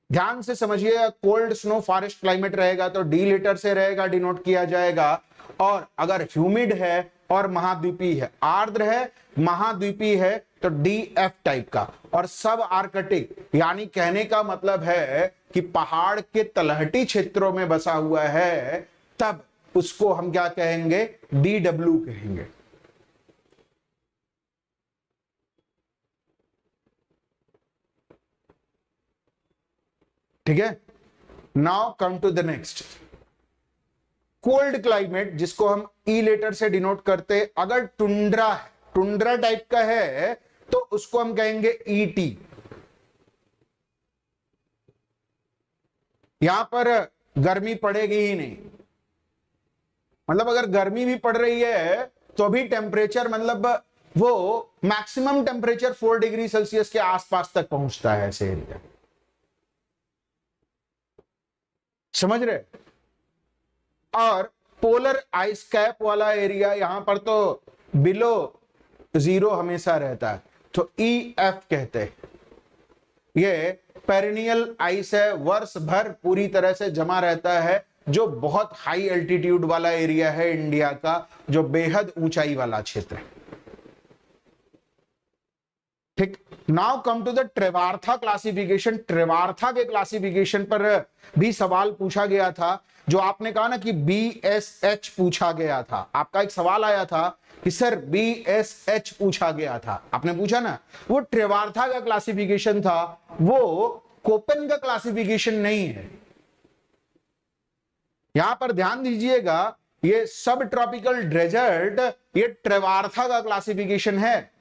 ध्यान से समझिए, कोल्ड स्नो फॉरेस्ट क्लाइमेट रहेगा तो डी लेटर से रहेगा, डिनोट किया जाएगा। और अगर ह्यूमिड है और महाद्वीपीय है, आर्द्र है महाद्वीपीय है, तो डी एफ टाइप का। और सब आर्कटिक, यानी कहने का मतलब है कि पहाड़ के तलहटी क्षेत्रों में बसा हुआ है, तब उसको हम क्या कहेंगे, डी डब्ल्यू कहेंगे। ठीक है, now come to the next, cold climate, जिसको हम ई लेटर से डिनोट करते, अगर टुंड्रा है, टुंड्रा टाइप का है, तो उसको हम कहेंगे ईटी। यहां पर गर्मी पड़ेगी ही नहीं, मतलब अगर गर्मी भी पड़ रही है तो भी टेम्परेचर, मतलब वो मैक्सिमम टेम्परेचर 4 डिग्री सेल्सियस के आसपास तक पहुंचता है ऐसे एरिया, समझ रहे। और पोलर आइस कैप वाला एरिया, यहां पर तो बिलो जीरो हमेशा रहता है, तो ई एफ कहते हैं। ये पेरिनियल आइस है, वर्ष भर पूरी तरह से जमा रहता है, जो बहुत हाई एल्टीट्यूड वाला एरिया है इंडिया का, जो बेहद ऊंचाई वाला क्षेत्र है। ठीक, now come to the Trewartha classification. Trewartha के क्लासिफिकेशन पर भी सवाल पूछा गया था, जो आपने कहा ना कि BSH पूछा गया था। आपका एक सवाल आया था कि सर BSH पूछा गया था, आपने पूछा ना, वो ट्रेवार्था का क्लासिफिकेशन था, वो कोपेन का क्लासिफिकेशन नहीं है। यहां पर ध्यान दीजिएगा, ये सब ट्रॉपिकल डेजर्ट, ये ट्रेवार्था का क्लासिफिकेशन है।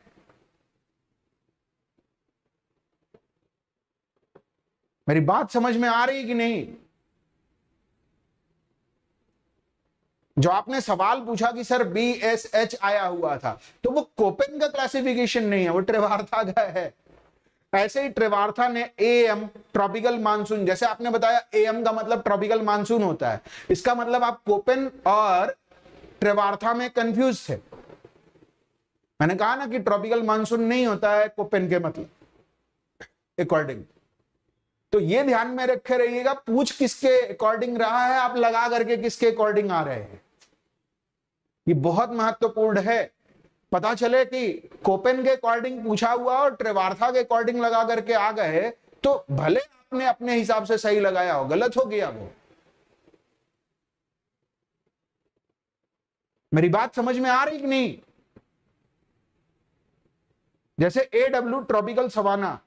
मेरी बात समझ में आ रही है कि नहीं? जो आपने सवाल पूछा कि सर BSH आया हुआ था, तो वो कोपेन का क्लासिफिकेशन नहीं है, वो ट्रेवार्था का है। ऐसे ही ट्रेवार्था ने AM ट्रॉपिकल मानसून, जैसे आपने बताया AM का मतलब ट्रॉपिकल मानसून होता है, इसका मतलब आप कोपेन और ट्रेवार्था में कंफ्यूज थे। मैंने कहा ना कि ट्रॉपिकल मानसून नहीं होता है कोपेन के मतलब अकॉर्डिंग। तो ये ध्यान में रखे रहिएगा, पूछ किसके अकॉर्डिंग रहा है, आप लगा करके किसके अकॉर्डिंग आ रहे हैं, ये बहुत महत्वपूर्ण है। पता चले कि कोपेन के अकॉर्डिंग पूछा हुआ और ट्रेवार्था के अकॉर्डिंग लगा करके आ गए, तो भले आपने अपने हिसाब से सही लगाया हो, गलत हो गया वो। मेरी बात समझ में आ रही कि नहीं? जैसे AW ट्रॉपिकल सवाना,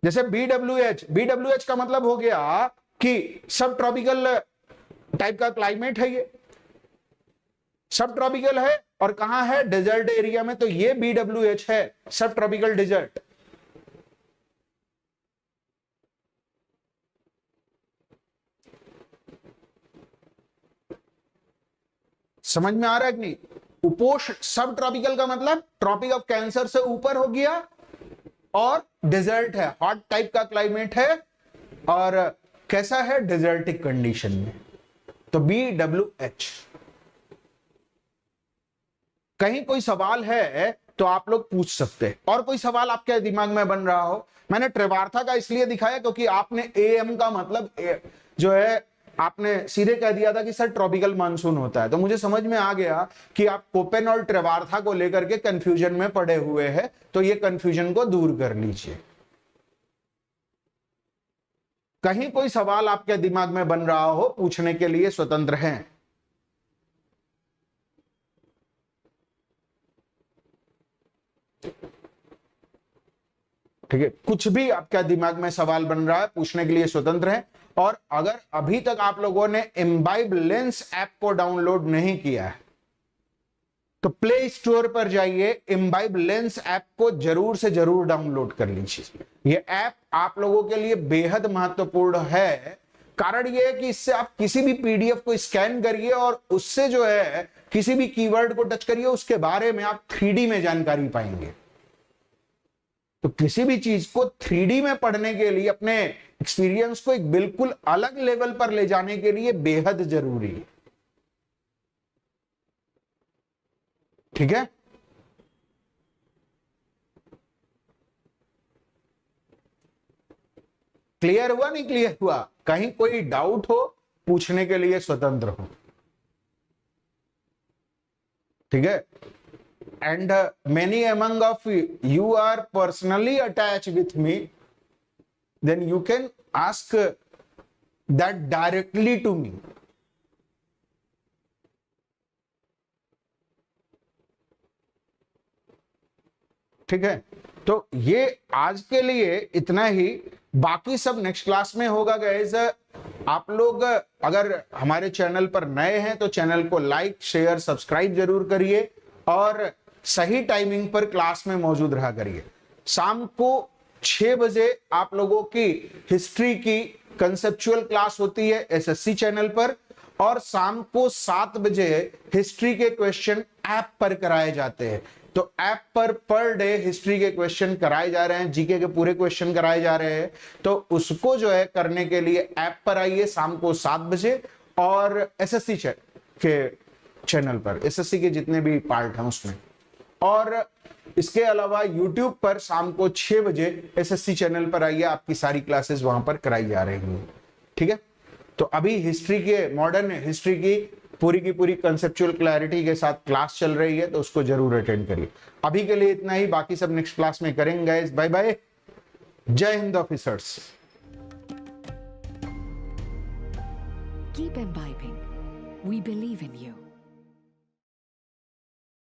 जैसे BWH का मतलब हो गया कि सब ट्रॉपिकल टाइप का क्लाइमेट है, ये सब ट्रॉपिकल है और कहां है, डेजर्ट एरिया में, तो ये BWH है, सब ट्रॉपिकल डेजर्ट। समझ में आ रहा है कि नहीं? उपोष्ण सब ट्रॉपिकल का मतलब ट्रॉपिक ऑफ कैंसर से ऊपर हो गया, और डेजर्ट है, हॉट टाइप का क्लाइमेट है, और कैसा है, डेजर्टिक कंडीशन में, तो BWH। कहीं कोई सवाल है तो आप लोग पूछ सकते हैं, और कोई सवाल आपके दिमाग में बन रहा हो। मैंने ट्रेवार्था का इसलिए दिखाया क्योंकि आपने AM का मतलब जो है, आपने सीधे कह दिया था कि सर ट्रॉपिकल मानसून होता है, तो मुझे समझ में आ गया कि आप कोपेन और ट्रेवार्था को लेकर के कंफ्यूजन में पड़े हुए हैं, तो ये कंफ्यूजन को दूर कर लीजिए। कहीं कोई सवाल आपके दिमाग में बन रहा हो, पूछने के लिए स्वतंत्र हैं। ठीक है, कुछ भी आपका दिमाग में सवाल बन रहा है, पूछने के लिए स्वतंत्र है। और अगर अभी तक आप लोगों ने इम्बाइब लेंस ऐप को डाउनलोड नहीं किया है, तो प्ले स्टोर पर जाइए, इम्बाइब लेंस ऐप को जरूर से जरूर डाउनलोड कर लीजिए। ये ऐप आप लोगों के लिए बेहद महत्वपूर्ण है। कारण ये है कि इससे आप किसी भी PDF को स्कैन करिए और उससे जो है किसी भी कीवर्ड को टच करिए, उसके बारे में आप 3D में जानकारी पाएंगे। तो किसी भी चीज को 3D में पढ़ने के लिए, अपने एक्सपीरियंस को एक बिल्कुल अलग लेवल पर ले जाने के लिए बेहद जरूरी है। ठीक है, क्लियर हुआ नहीं क्लियर हुआ? कहीं कोई डाउट हो पूछने के लिए स्वतंत्र हो, ठीक है। And many among of you are personally attach with me, then you can ask that directly to me. ठीक है, तो ये आज के लिए इतना ही, बाकी सब नेक्स्ट क्लास में होगा गाइस। आप लोग अगर हमारे चैनल पर नए हैं तो चैनल को लाइक शेयर सब्सक्राइब जरूर करिए और सही टाइमिंग पर क्लास में मौजूद रहा करिए। शाम को 6 बजे आप लोगों की हिस्ट्री की कंसेप्चुअल क्लास होती है एसएससी चैनल पर, और शाम को 7 बजे हिस्ट्री के क्वेश्चन ऐप पर कराए जाते हैं। तो ऐप पर डे हिस्ट्री के क्वेश्चन कराए जा रहे हैं, जीके के पूरे क्वेश्चन कराए जा रहे हैं। तो उसको जो है करने के लिए ऐप पर आइए शाम को 7 बजे, और एसएससी के चैनल पर एसएससी के जितने भी पार्ट हैं उसमें, और इसके अलावा यूट्यूब पर शाम को 6 बजे एसएससी चैनल पर आइए, आपकी सारी क्लासेस वहां पर कराई जा रही हैं। ठीक है, तो अभी हिस्ट्री के मॉडर्न हिस्ट्री की पूरी कंसेप्चुअल क्लैरिटी के साथ क्लास चल रही है, तो उसको जरूर अटेंड करिए। अभी के लिए इतना ही, बाकी सब नेक्स्ट क्लास में करेंगे गाइस। बाय बाय, जय Hind officers. Keep imbibing. We believe in you.